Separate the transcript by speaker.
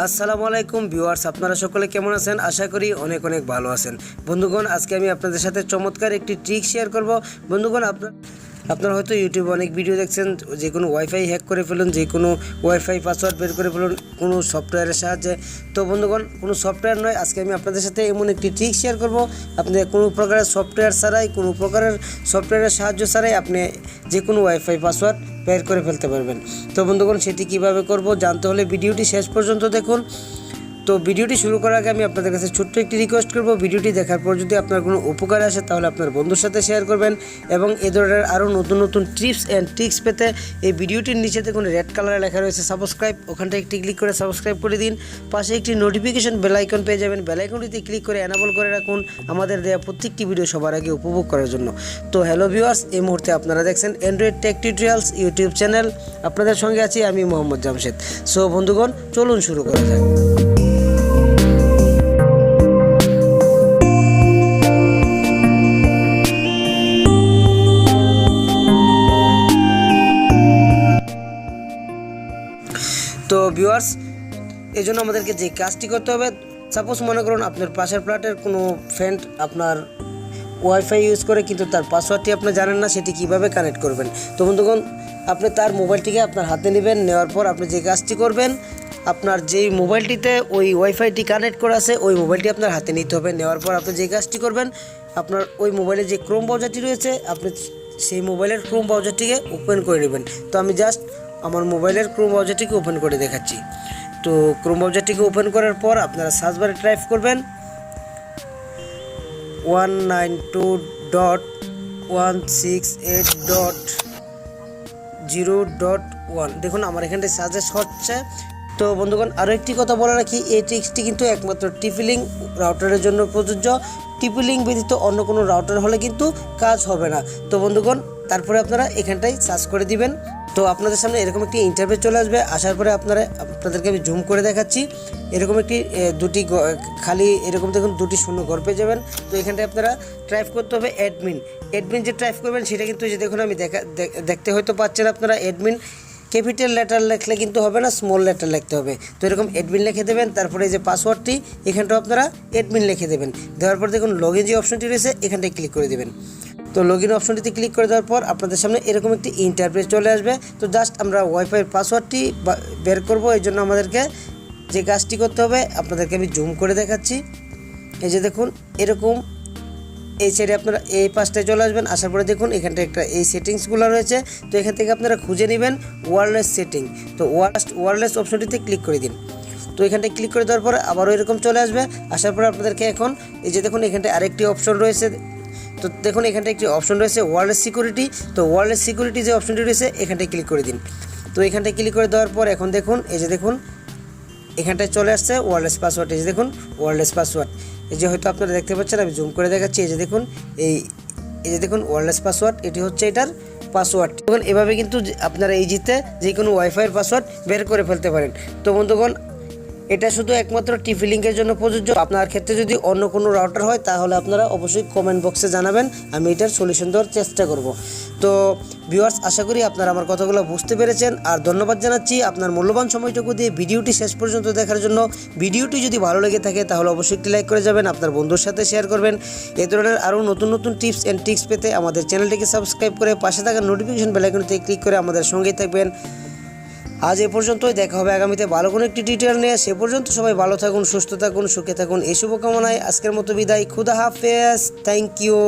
Speaker 1: আসসালামু আলাইকুম ভিউয়ার্স, আপনারা সকলে কেমন আছেন? আশা করি অনেক অনেক ভালো আছেন। বন্ধুগণ, আজকে আমি আপনাদের সাথে চমৎকার একটি ট্রিক শেয়ার করব। বন্ধুগণ, আপনারা হয়তো ইউটিউবে অনেক ভিডিও দেখছেন, যে কোনো ওয়াইফাই হ্যাক করে ফেলুন, যে কোনো ওয়াইফাই পাসওয়ার্ড বের করে ফেলুন কোনো সফটওয়্যারের সাহায্যে। তো বন্ধুগণ, কোনো সফটওয়্যার নয়, আজকে আমি আপনাদের সাথে এমন একটি ট্রিক শেয়ার করব। আপনি কোনো প্রকারের সফটওয়্যার ছাড়াই, কোনো প্রকারের সফটওয়্যারের সাহায্য ছাড়াই আপনি যে কোনো ওয়াইফাই পাসওয়ার্ড বের করে ফেলতে পারবেন। তো বন্ধুগণ, সেটি কিভাবে করব জানতে হলে ভিডিওটি শেষ পর্যন্ত দেখুন। তো ভিডিওটি শুরু করার আগে আমি আপনাদের কাছে ছোট্ট একটি রিকোয়েস্ট করব, ভিডিওটি দেখার পর যদি আপনার কোনো উপকার আসে তাহলে আপনার বন্ধুর সাথে শেয়ার করবেন, এবং এ ধরনের আরও নতুন নতুন টিপস অ্যান্ড ট্রিক্স পেতে এই ভিডিওটির নিচে দেখুন রেড কালারে লেখা রয়েছে সাবস্ক্রাইব, ওখানটা একটি ক্লিক করে সাবস্ক্রাইব করে দিন। পাশে একটি নোটিফিকেশন বেল আইকন পেয়ে যাবেন, বেল আইকনটিতে ক্লিক করে এনাবল করে রাখুন আমাদের দেওয়া প্রত্যেকটি ভিডিও সবার আগে উপভোগ করার জন্য। তো হ্যালো ভিউয়ার্স, এই মুহূর্তে আপনারা দেখছেন Android take tutorials YouTube channel. আপনাদের সঙ্গে আছি আমি মোহাম্মদ জামশেদ। সো বন্ধুগণ, চলুন শুরু করা যাক। তো ভিউয়ার্স, এই জন্য আমাদেরকে যে কাজটি করতে হবে, সাপোজ মনে করুন আপনার পাশের ফ্ল্যাটের কোনো ফ্রেন্ড আপনার ওয়াইফাই ইউজ করে, কিন্তু তার পাসওয়ার্ডটি আপনি জানেন না, সেটি কিভাবে কানেক্ট করবেন। তো বন্ধুগণ, আপনি তার মোবাইলটিকে আপনার হাতে নেবেন, নেওয়ার পর আপনি যে কাজটি করবেন, আপনার যেই মোবাইলটিতে ওই ওয়াইফাইটি কানেক্ট করা আছে ওই মোবাইলটি আপনার হাতে নিতে হবে। নেওয়ার পর আপনি যে কাজটি করবেন, আপনার ওই মোবাইলে যে ক্রোম ব্রাউজারটি রয়েছে আপনি সেই মোবাইলের ক্রোম ব্রাউজারটিকে ওপেন করে নেবেন। তো আমি জাস্ট আমার মোবাইলের ক্রোম ব্রাউজারটিকে ওপেন করে দেখাচ্ছি। তো ক্রোম ব্রাউজারটিকে ওপেন করার পর আপনারা সার্চ বারে টাইপ করবেন 192.168.0.1। দেখুন আমার এখানটায় সাজেস্ট হচ্ছে। তো বন্ধুগণ, আরও একটি কথা বলে রাখি, এই ট্রিক্সটি কিন্তু একমাত্র টিপি-লিঙ্ক রাউটারের জন্য প্রযোজ্য। টিপি-লিঙ্ক ব্যতীত অন্য কোনো রাউটার হলে কিন্তু কাজ হবে না। তো বন্ধুগণ, তারপরে আপনারা এখানটায় সার্চ করে দিবেন। তো আপনাদের সামনে এরকম একটি ইন্টারফেস চলে আসবে। আসার পরে আপনাদেরকে আমি জুম করে দেখাচ্ছি। এরকম একটি দুটি খালি এরকম দেখুন দুটি শূন্য ঘর পেয়ে যাবেন। তো এখানটায় আপনারা টাইপ করতে হবে অ্যাডমিন। যে টাইপ করবেন সেটা কিন্তু যে দেখুন আমি দেখতে হয়তো পাচ্ছেন আপনারা, অ্যাডমিন ক্যাপিটাল লেটার লিখলে কিন্তু হবে না, স্মল লেটার লিখতে হবে। তো এরকম অ্যাডমিন লিখে দেবেন। তারপরে যে পাসওয়ার্ডটি এখানটাও আপনারা অ্যাডমিন লিখে দেবেন। দেওয়ার পর দেখুন লগইন যে অপশনটি রয়েছে এখানটায় ক্লিক করে দেবেন। তো লগইন অপশনটিতে ক্লিক করে দেওয়ার পর আপনাদের সামনে এরকম একটি ইন্টারফেস চলে আসবে। তো জাস্ট আমরা ওয়াইফাইয়ের পাসওয়ার্ডটি বের করব, এই জন্য আমাদেরকে যে কাজটি করতে হবে আপনাদেরকে আমি জুম করে দেখাচ্ছি। এই যে দেখুন এরকম এই সাইডে আপনারা এই পাশটায় চলে আসবেন। আসার পরে দেখুন এখানটা একটা এই সেটিংসগুলো রয়েছে। তো এখান থেকে আপনারা খুঁজে নেবেন ওয়্যারলেস সেটিং। তো ওয়্যারলেস অপশনটিতে ক্লিক করে দিন। তো এখানটায় ক্লিক করে দেওয়ার পরে আবারও এরকম চলে আসবে। আসার পরে আপনাদেরকে এখন এই যে দেখুন এখানটায় আরেকটি অপশন রয়েছে। তো দেখুন এখানটায় একটি অপশন রয়েছে ওয়্যারলেস সিকিউরিটি। তো ওয়্যারলেস সিকিউরিটি যে অপশনটি রয়েছে এখানটায় ক্লিক করে দিন। তো এখানটায় ক্লিক করে দেওয়ার পর এখন দেখুন এই যে দেখুন এখানটায় চলে আসছে ওয়্যারলেস পাসওয়ার্ড। এই যে দেখুন ওয়্যারলেস পাসওয়ার্ড, এই যে হয়তো আপনারা দেখতে পাচ্ছেন, আমি জুম করে দেখাচ্ছি। এই যে দেখুন এই যে দেখুন ওয়্যারলেস পাসওয়ার্ড, এটি হচ্ছে এটার পাসওয়ার্ড। তখন এভাবে কিন্তু আপনারা ইজিতে যে কোনো ওয়াইফাইয়ের পাসওয়ার্ড বের করে ফেলতে পারেন। তো বন্ধুগণ, এটা শুধু একমাত্র টিপি লিঙ্কের জন্য প্রযোজ্য। আপনার ক্ষেত্রে যদি অন্য কোনো রাউটার হয় তাহলে আপনারা অবশ্যই কমেন্ট বক্সে জানাবেন, আমি এটার সলিউশন দেওয়ার চেষ্টা করব। তো ভিউয়ার্স, আশা করি আপনারা আমার কথাগুলো বুঝতে পেরেছেন। আর ধন্যবাদ জানাচ্ছি আপনার মূল্যবান সময়টুকু দিয়ে ভিডিওটি শেষ পর্যন্ত দেখার জন্য। ভিডিওটি যদি ভালো লেগে থাকে তাহলে অবশ্যই একটি লাইক করে যাবেন, আপনার বন্ধুর সাথে শেয়ার করবেন। এ ধরনের আরও নতুন নতুন টিপস অ্যান্ড ট্রিক্স পেতে আমাদের চ্যানেলটিকে সাবস্ক্রাইব করে পাশে থাকা নোটিফিকেশন বেল আইকনটিতে ক্লিক করে আমাদের সঙ্গেই থাকবেন। আজ এ পর্যন্তই, দেখা হবে আগামীতে ভালো কোনো একটি ডিটেইল নিয়ে। সে পর্যন্ত সবাই ভালো থাকুন, সুস্থ থাকুন, সুখে থাকুন, এই শুভকামনায় আজকের মতো বিদায়। খুদা হাফেজ, থ্যাংক ইউ।